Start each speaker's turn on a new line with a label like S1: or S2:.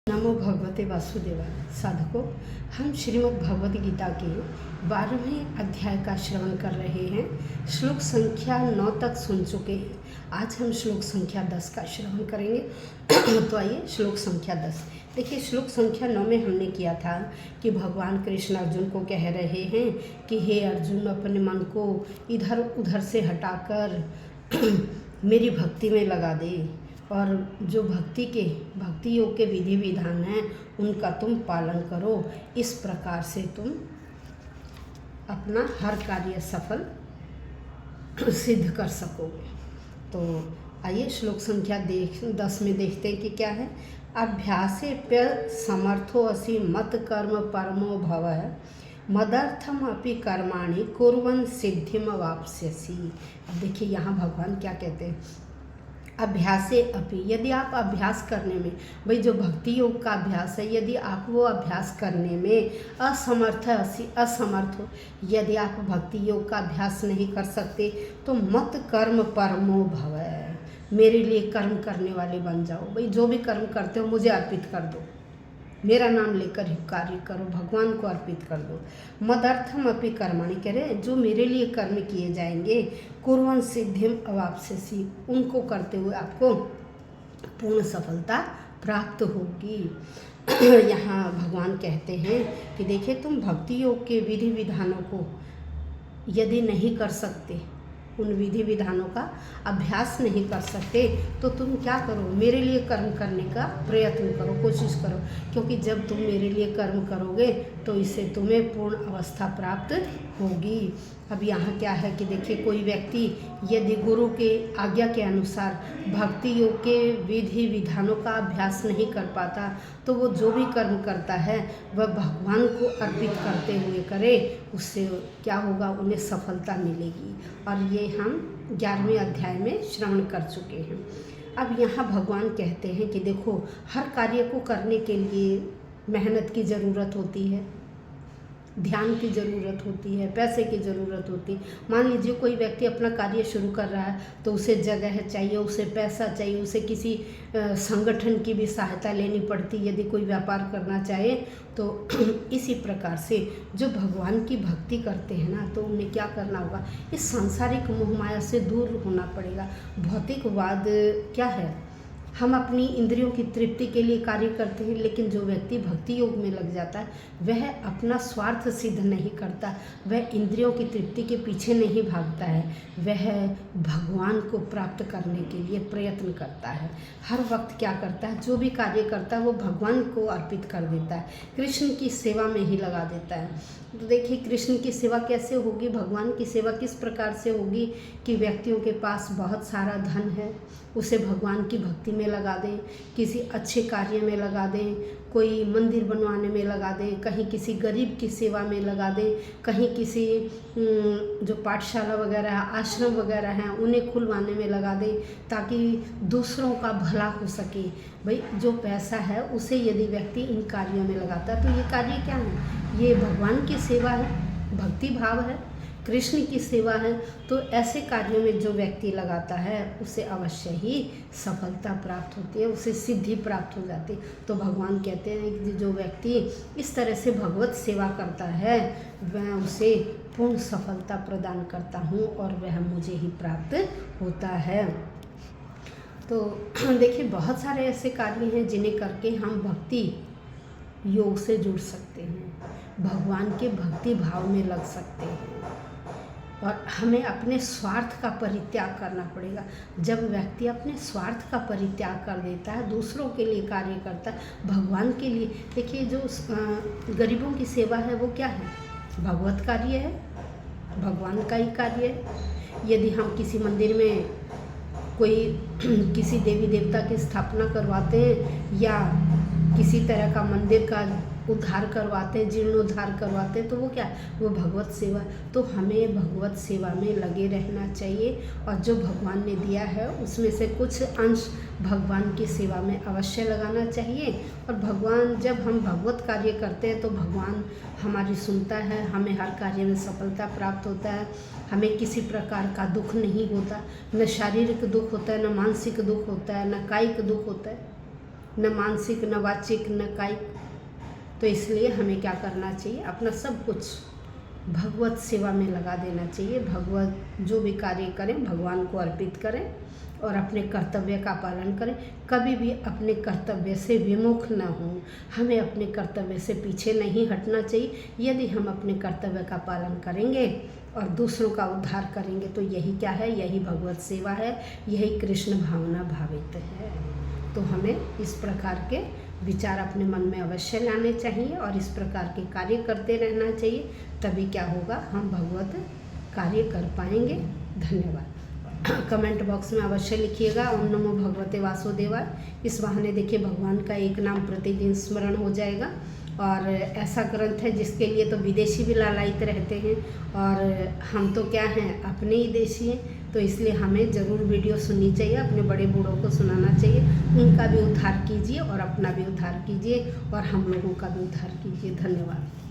S1: नमो भगवते वासुदेवाय। साधकों, हम श्रीमद् भगवद गीता के 12वें अध्याय का श्रवण कर रहे हैं। श्लोक संख्या 9 तक सुन चुके हैं। आज हम श्लोक संख्या 10 का श्रवण करेंगे। तो आइए श्लोक संख्या 10 देखिए। श्लोक संख्या 9 में हमने किया था कि भगवान कृष्ण अर्जुन को कह रहे हैं कि हे अर्जुन, अपने मन को इधर उधर से हटाकर मेरी भक्ति में लगा दे और जो भक्ति योग के विधि विधान हैं उनका तुम पालन करो। इस प्रकार से तुम अपना हर कार्य सफल सिद्ध कर सकोगे। तो आइए श्लोक संख्या 10 में देखते हैं कि क्या है। अभ्यासेप्य समर्थो असि मत कर्म परमो भव मदर्थम अपि कर्माणि कुर्वन् सिद्धिम वाप्स्यसि। अब देखिए यहाँ भगवान क्या कहते हैं। अभ्यासे अपि, यदि आप अभ्यास करने में, भाई जो भक्ति योग का अभ्यास है, यदि आप वो अभ्यास करने में असमर्थ हो, यदि आप भक्ति योग का अभ्यास नहीं कर सकते तो मत कर्म परमो भव, मेरे लिए कर्म करने वाले बन जाओ। भाई जो भी कर्म करते हो मुझे अर्पित कर दो, मेरा नाम लेकर ही कार्य करो, भगवान को अर्पित कर दो। मदर्थम अपि कर्माणि, कह रहे जो मेरे लिए कर्म किए जाएंगे, कुर्वन् सिद्धिम अवाप्स्यसि, उनको करते हुए आपको पूर्ण सफलता प्राप्त होगी। यहाँ भगवान कहते हैं कि देखिए, तुम भक्ति योग के विधि विधानों को यदि नहीं कर सकते, उन विधि विधानों का अभ्यास नहीं कर सकते, तो तुम क्या करो, मेरे लिए कर्म करने का प्रयत्न करो, कोशिश करो। क्योंकि जब तुम मेरे लिए कर्म करोगे तो इससे तुम्हें पूर्ण अवस्था प्राप्त होगी। अब यहाँ क्या है कि देखिए, कोई व्यक्ति यदि गुरु के आज्ञा के अनुसार भक्ति योग के विधि विधानों का अभ्यास नहीं कर पाता, तो वो जो भी कर्म करता है वह भगवान को अर्पित करते हुए करे, उससे क्या होगा, उन्हें सफलता मिलेगी। और ये हम 11वें अध्याय में श्रवण कर चुके हैं। अब यहाँ भगवान कहते हैं कि देखो, हर कार्य को करने के लिए मेहनत की ज़रूरत होती है, ध्यान की ज़रूरत होती है, पैसे की ज़रूरत होती है। मान लीजिए कोई व्यक्ति अपना कार्य शुरू कर रहा है तो उसे जगह चाहिए, उसे पैसा चाहिए, उसे किसी संगठन की भी सहायता लेनी पड़ती है यदि कोई व्यापार करना चाहे तो। इसी प्रकार से जो भगवान की भक्ति करते हैं ना, तो उन्हें क्या करना होगा, इस सांसारिक मोह माया से दूर होना पड़ेगा। भौतिकवाद क्या है, हम अपनी इंद्रियों की तृप्ति के लिए कार्य करते हैं, लेकिन जो व्यक्ति भक्ति योग में लग जाता है वह अपना स्वार्थ सिद्ध नहीं करता, वह इंद्रियों की तृप्ति के पीछे नहीं भागता है, वह भगवान को प्राप्त करने के लिए प्रयत्न करता है। हर वक्त क्या करता है, जो भी कार्य करता है वो भगवान को अर्पित कर देता है, कृष्ण की सेवा में ही लगा देता है। तो देखिए, कृष्ण की सेवा कैसे होगी, भगवान की सेवा किस प्रकार से होगी कि व्यक्तियों के पास बहुत सारा धन है, उसे भगवान की भक्ति में लगा दें, किसी अच्छे कार्य में लगा दें, कोई मंदिर बनवाने में लगा दें, कहीं किसी गरीब की सेवा में लगा दें, कहीं किसी जो पाठशाला वगैरह है, आश्रम वगैरह हैं, उन्हें खुलवाने में लगा दें, ताकि दूसरों का भला हो सके। भाई जो पैसा है उसे यदि व्यक्ति इन कार्यों में लगाता है तो ये कार्य क्या है, ये भगवान की सेवा है, भक्ति भाव है, कृष्ण की सेवा है। तो ऐसे कार्यों में जो व्यक्ति लगाता है उसे अवश्य ही सफलता प्राप्त होती है, उसे सिद्धि प्राप्त हो जाती है। तो भगवान कहते हैं कि जो व्यक्ति इस तरह से भगवत सेवा करता है वह उसे पूर्ण सफलता प्रदान करता हूँ और वह मुझे ही प्राप्त होता है। तो देखिए, बहुत सारे ऐसे कार्य हैं जिन्हें करके हम भक्ति योग से जुड़ सकते हैं, भगवान के भक्ति भाव में लग सकते हैं और हमें अपने स्वार्थ का परित्याग करना पड़ेगा। जब व्यक्ति अपने स्वार्थ का परित्याग कर देता है, दूसरों के लिए कार्य करता है, भगवान के लिए, देखिए जो गरीबों की सेवा है वो क्या है, भगवत कार्य है, भगवान का ही कार्य है। यदि हम किसी मंदिर में कोई किसी देवी देवता की स्थापना करवाते हैं या किसी तरह का मंदिर का उद्धार करवाते हैं, जीर्णोद्धार करवाते हैं, तो वो क्या है, वो भगवत सेवा। तो हमें भगवत सेवा में लगे रहना चाहिए और जो भगवान ने दिया है उसमें से कुछ अंश भगवान की सेवा में अवश्य लगाना चाहिए। और भगवान, जब हम भगवत कार्य करते हैं तो भगवान हमारी सुनता है, हमें हर कार्य में सफलता प्राप्त होता है, हमें किसी प्रकार का दुख नहीं होता, न शारीरिक दुख होता है, न मानसिक दुख होता है, न कायिक दुख होता है। न मानसिक, न वाचिक, न कायिक। तो इसलिए हमें क्या करना चाहिए, अपना सब कुछ भगवत सेवा में लगा देना चाहिए। भगवत जो भी कार्य करें भगवान को अर्पित करें और अपने कर्तव्य का पालन करें। कभी भी अपने कर्तव्य से विमुख न हों, हमें अपने कर्तव्य से पीछे नहीं हटना चाहिए। यदि हम अपने कर्तव्य का पालन करेंगे और दूसरों का उद्धार करेंगे तो यही क्या है, यही भगवत सेवा है, यही कृष्ण भावना भावित है। तो हमें इस प्रकार के विचार अपने मन में अवश्य लाने चाहिए और इस प्रकार के कार्य करते रहना चाहिए। तभी क्या होगा, हम भगवत कार्य कर पाएंगे। धन्यवाद। कमेंट बॉक्स में अवश्य लिखिएगा ओम नमो भगवते वासुदेवाय। इस बहाने देखिए भगवान का एक नाम प्रतिदिन स्मरण हो जाएगा। और ऐसा ग्रंथ है जिसके लिए तो विदेशी भी लालायित रहते हैं और हम तो क्या हैं, अपने ही देशी हैं। तो इसलिए हमें ज़रूर वीडियो सुननी चाहिए, अपने बड़े बूढ़ों को सुनाना चाहिए। उनका भी उद्धार कीजिए और अपना भी उद्धार कीजिए और हम लोगों का भी उद्धार कीजिए। धन्यवाद।